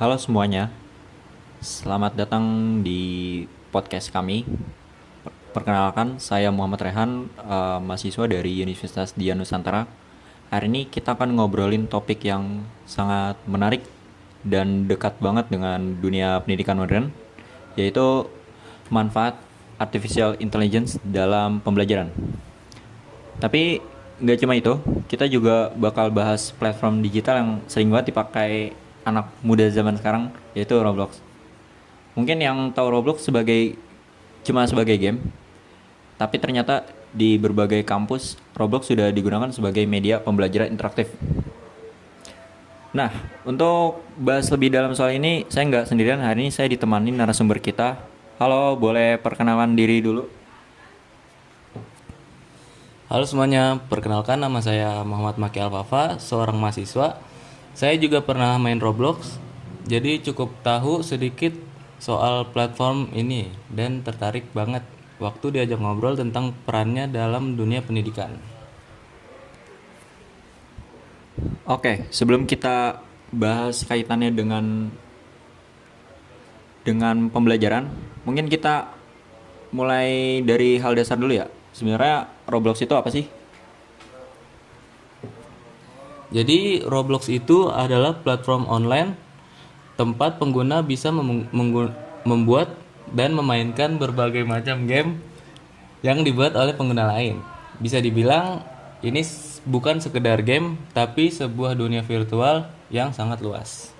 Halo semuanya, selamat datang di podcast kami. Perkenalkan, saya Muhammad Rehan, mahasiswa dari Universitas Dian Nusantara. Hari ini kita akan ngobrolin topik yang sangat menarik dan dekat banget dengan dunia pendidikan modern, yaitu manfaat artificial intelligence dalam pembelajaran. Tapi nggak cuma itu, kita juga bakal bahas platform digital yang sering banget dipakai anak muda zaman sekarang, yaitu Roblox. Mungkin yang tahu Roblox cuma sebagai game, tapi ternyata di berbagai kampus Roblox sudah digunakan sebagai media pembelajaran interaktif. Nah, untuk bahas lebih dalam soal ini, saya nggak sendirian. Hari ini saya ditemani narasumber kita. Halo, boleh perkenalan diri dulu? Halo semuanya, perkenalkan nama saya Muhammad Maki Alfafa, seorang mahasiswa. Saya juga pernah main Roblox, jadi cukup tahu sedikit soal platform ini dan tertarik banget waktu diajak ngobrol tentang perannya dalam dunia pendidikan. Oke, sebelum kita bahas kaitannya dengan pembelajaran, mungkin kita mulai dari hal dasar dulu ya. Sebenarnya Roblox itu apa sih? Jadi Roblox itu adalah platform online tempat pengguna bisa membuat dan memainkan berbagai macam game yang dibuat oleh pengguna lain. Bisa dibilang ini bukan sekedar game, tapi sebuah dunia virtual yang sangat luas.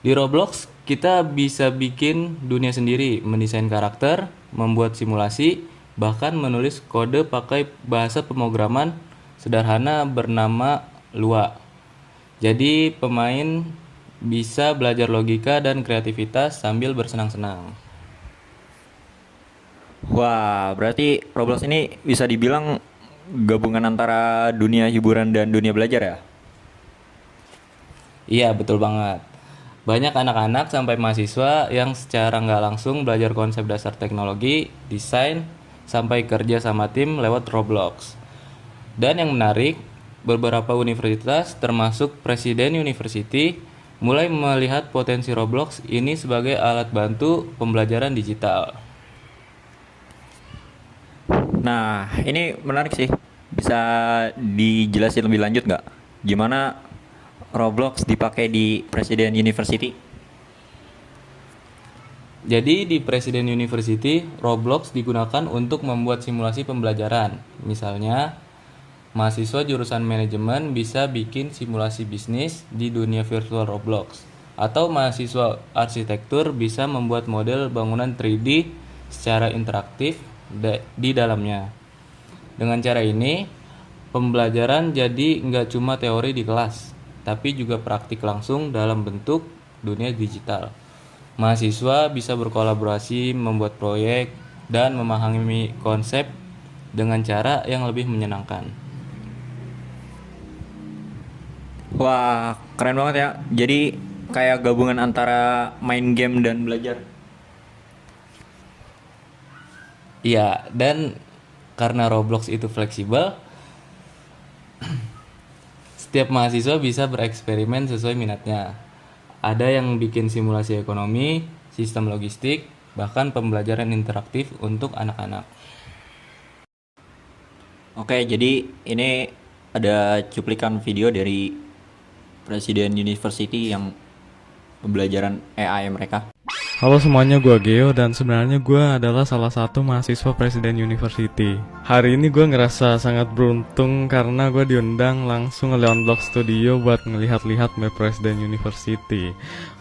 Di Roblox, kita bisa bikin dunia sendiri, mendesain karakter, membuat simulasi, bahkan menulis kode pakai bahasa pemrograman sederhana bernama Lua. Jadi, pemain bisa belajar logika dan kreativitas sambil bersenang-senang. Wah, berarti Roblox ini bisa dibilang gabungan antara dunia hiburan dan dunia belajar ya? Iya, betul banget. Banyak anak-anak sampai mahasiswa yang secara nggak langsung belajar konsep dasar teknologi, desain, sampai kerja sama tim lewat Roblox. Dan yang menarik, beberapa universitas termasuk Presiden University mulai melihat potensi Roblox ini sebagai alat bantu pembelajaran digital. Nah, ini menarik sih. Bisa dijelasin lebih lanjut nggak? Gimana Roblox dipakai di Presiden University? Jadi di Presiden University, Roblox digunakan untuk membuat simulasi pembelajaran. Misalnya, mahasiswa jurusan manajemen bisa bikin simulasi bisnis di dunia virtual Roblox. Atau mahasiswa arsitektur bisa membuat model bangunan 3D secara interaktif di dalamnya. Dengan cara ini, pembelajaran jadi nggak cuma teori di kelas, tapi juga praktik langsung dalam bentuk dunia digital. Mahasiswa bisa berkolaborasi, membuat proyek, dan memahami konsep dengan cara yang lebih menyenangkan. Wah, keren banget ya. Jadi kayak gabungan antara main game dan belajar. Iya, dan karena Roblox itu fleksibel, setiap mahasiswa bisa bereksperimen sesuai minatnya. Ada yang bikin simulasi ekonomi, sistem logistik, bahkan pembelajaran interaktif untuk anak-anak. Oke, jadi ini ada cuplikan video dari Presiden University yang pembelajaran AI mereka. Halo semuanya, gue Geo dan sebenarnya gue adalah salah satu mahasiswa Presiden University. Hari ini gue ngerasa sangat beruntung karena gue diundang langsung ke Leonblock Studio buat ngelihat-lihat map Presiden University.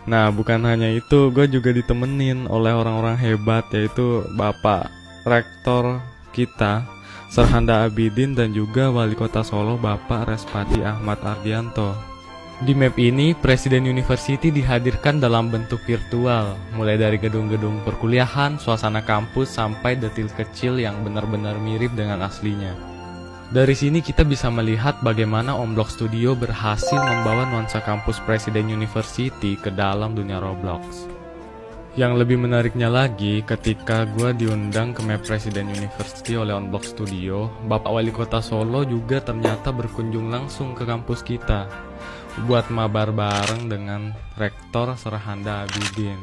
Nah, bukan hanya itu, gue juga ditemenin oleh orang-orang hebat, yaitu Bapak Rektor kita, Serhanda Abidin, dan juga Wali Kota Solo, Bapak Respati Ahmad Ardianto. Di map ini, Presiden University dihadirkan dalam bentuk virtual, mulai dari gedung-gedung perkuliahan, suasana kampus, sampai detil kecil yang benar-benar mirip dengan aslinya. Dari sini kita bisa melihat bagaimana Omblock Studio berhasil membawa nuansa kampus Presiden University ke dalam dunia Roblox. Yang lebih menariknya lagi, ketika gue diundang ke map Presiden University oleh Omblock Studio, Bapak Wali Kota Solo juga ternyata berkunjung langsung ke kampus kita. buat mabar bareng dengan Rektor Serhanda Abidin.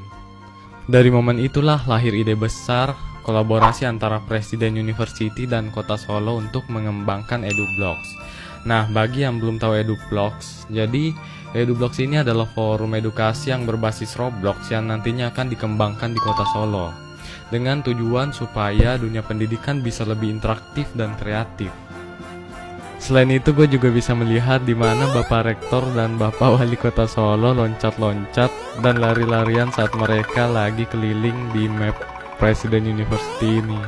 Dari momen itulah lahir ide besar kolaborasi antara Presiden University dan Kota Solo untuk mengembangkan EduBlocks. Nah, bagi yang belum tahu EduBlocks, jadi EduBlocks ini adalah forum edukasi yang berbasis Roblox yang nantinya akan dikembangkan di Kota Solo dengan tujuan supaya dunia pendidikan bisa lebih interaktif dan kreatif. Selain itu, gue juga bisa melihat di mana Bapak Rektor dan Bapak Wali Kota Solo loncat-loncat dan lari-larian saat mereka lagi keliling di map Presiden University ini.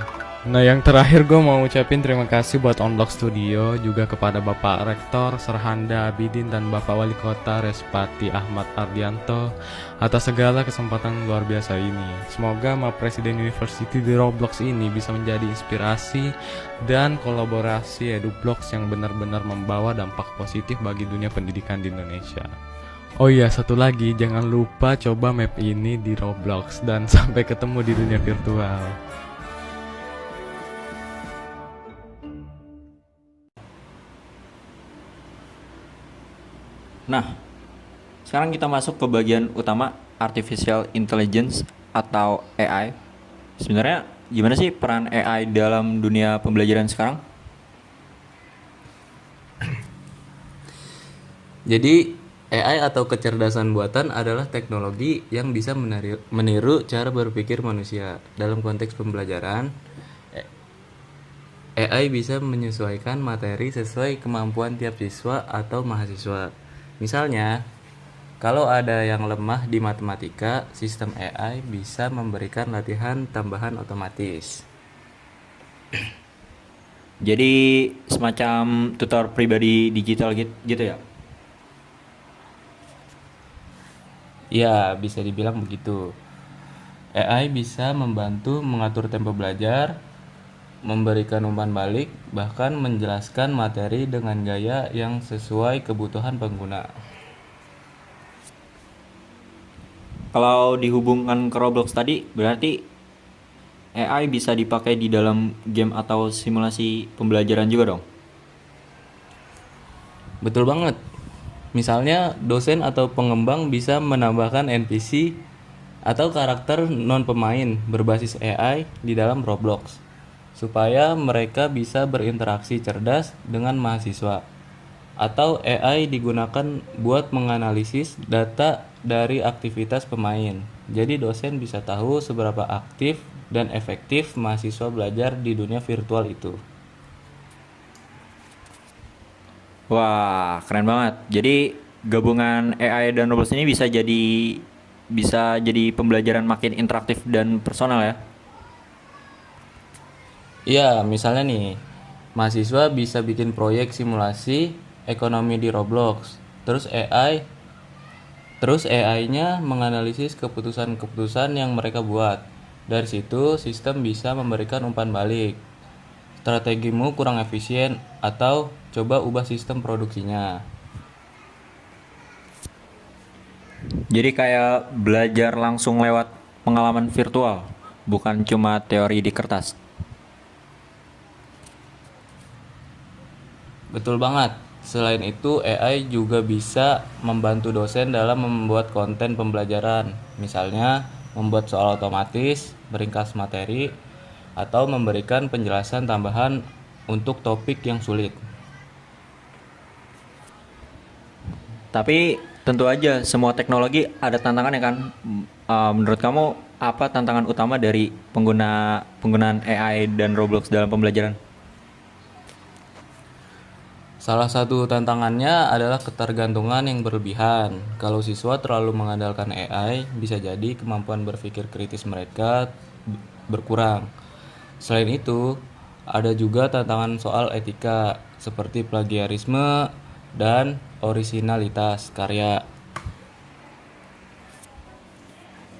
Nah, yang terakhir gue mau ucapin terima kasih buat Onblock Studio, juga kepada Bapak Rektor Serhanda Abidin dan Bapak Wali Kota Respati Ahmad Ardianto atas segala kesempatan luar biasa ini. Semoga map Presiden University di Roblox ini bisa menjadi inspirasi dan kolaborasi EduBlocks yang benar-benar membawa dampak positif bagi dunia pendidikan di Indonesia. Oh iya, satu lagi, jangan lupa coba map ini di Roblox dan sampai ketemu di dunia virtual. Nah, sekarang kita masuk ke bagian utama, Artificial Intelligence atau AI. Sebenarnya gimana sih peran AI dalam dunia pembelajaran sekarang? Jadi AI atau kecerdasan buatan adalah teknologi yang bisa meniru cara berpikir manusia. Dalam konteks pembelajaran, AI bisa menyesuaikan materi sesuai kemampuan tiap siswa atau mahasiswa. Misalnya, kalau ada yang lemah di matematika, sistem AI bisa memberikan latihan tambahan otomatis. Jadi semacam tutor pribadi digital gitu ya? Ya, bisa dibilang begitu. AI bisa membantu mengatur tempo belajar, memberikan umpan balik, bahkan menjelaskan materi dengan gaya yang sesuai kebutuhan pengguna. Kalau dihubungkan ke Roblox tadi, berarti AI bisa dipakai di dalam game atau simulasi pembelajaran juga dong? Betul banget. Misalnya, dosen atau pengembang bisa menambahkan NPC atau karakter non-pemain berbasis AI di dalam Roblox, supaya mereka bisa berinteraksi cerdas dengan mahasiswa. Atau AI digunakan buat menganalisis data dari aktivitas pemain. Jadi dosen bisa tahu seberapa aktif dan efektif mahasiswa belajar di dunia virtual itu. Wah, keren banget. Jadi gabungan AI dan Roblox ini bisa jadi pembelajaran makin interaktif dan personal ya. Iya, misalnya nih, mahasiswa bisa bikin proyek simulasi ekonomi di Roblox. Terus AI-nya menganalisis keputusan-keputusan yang mereka buat. Dari situ, sistem bisa memberikan umpan balik. Strategimu kurang efisien atau coba ubah sistem produksinya. Jadi kayak belajar langsung lewat pengalaman virtual, bukan cuma teori di kertas. Betul banget. Selain itu, AI juga bisa membantu dosen dalam membuat konten pembelajaran. Misalnya, membuat soal otomatis, meringkas materi, atau memberikan penjelasan tambahan untuk topik yang sulit. Tapi tentu aja semua teknologi ada tantangannya kan. Menurut kamu apa tantangan utama dari penggunaan AI dan Roblox dalam pembelajaran? Salah satu tantangannya adalah ketergantungan yang berlebihan. Kalau siswa terlalu mengandalkan AI, bisa jadi kemampuan berpikir kritis mereka berkurang. Selain itu, ada juga tantangan soal etika, seperti plagiarisme dan orisinalitas karya.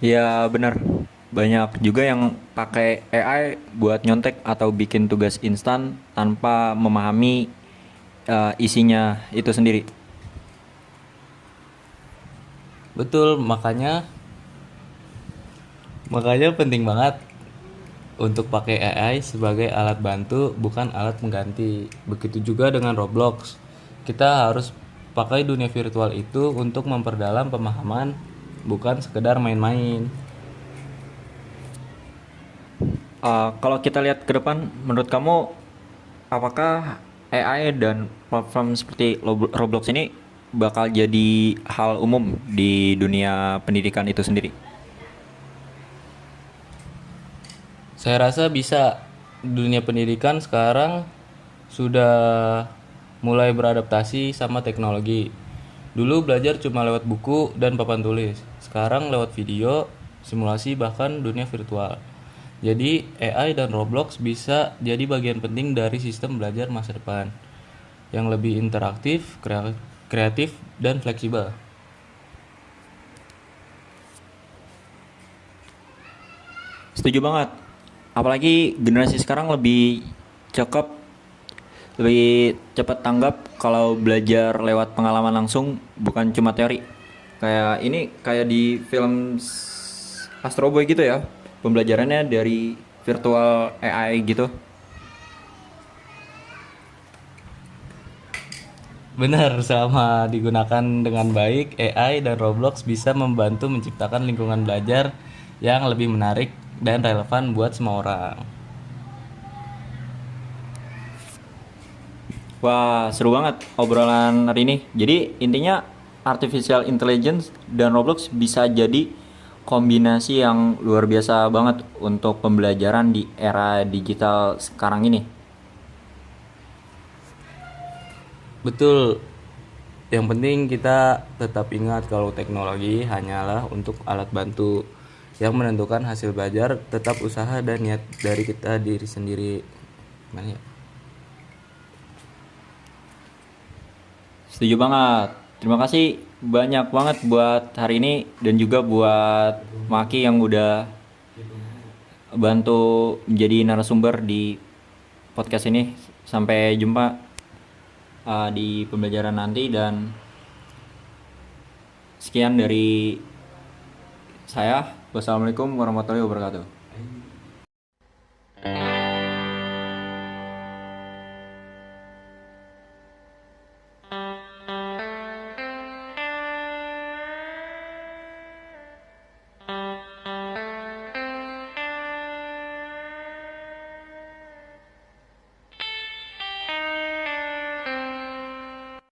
Ya benar, banyak juga yang pakai AI buat nyontek atau bikin tugas instan tanpa memahami isinya itu sendiri. Betul, makanya penting banget untuk pakai AI sebagai alat bantu, bukan alat mengganti. Begitu juga dengan Roblox. Kita harus pakai dunia virtual itu untuk memperdalam pemahaman, bukan sekedar main-main. Kalau kita lihat ke depan, menurut kamu apakah AI dan platform seperti Roblox ini bakal jadi hal umum di dunia pendidikan itu sendiri? Saya rasa bisa. Dunia pendidikan sekarang sudah mulai beradaptasi sama teknologi. Dulu belajar cuma lewat buku dan papan tulis. Sekarang lewat video, simulasi, bahkan dunia virtual. Jadi AI dan Roblox bisa jadi bagian penting dari sistem belajar masa depan yang lebih interaktif, kreatif, dan fleksibel. Setuju banget. Apalagi generasi sekarang lebih cakep, lebih cepat tanggap kalau belajar lewat pengalaman langsung, bukan cuma teori. Kayak ini kayak di film Astro Boy gitu ya. Pembelajarannya dari virtual AI gitu. Benar, selama digunakan dengan baik, AI dan Roblox bisa membantu menciptakan lingkungan belajar yang lebih menarik dan relevan buat semua orang. Wah, seru banget obrolan hari ini. Jadi intinya artificial intelligence dan Roblox bisa jadi kombinasi yang luar biasa banget untuk pembelajaran di era digital sekarang ini. Betul, yang penting kita tetap ingat kalau teknologi hanyalah untuk alat bantu. Yang menentukan hasil belajar tetap usaha dan niat dari kita diri sendiri. Gimana ya? Setuju banget. Terima kasih banyak banget buat hari ini dan juga buat Maki yang udah bantu menjadi narasumber di podcast ini. Sampai jumpa di pembelajaran nanti dan sekian dari saya. Wassalamualaikum warahmatullahi wabarakatuh.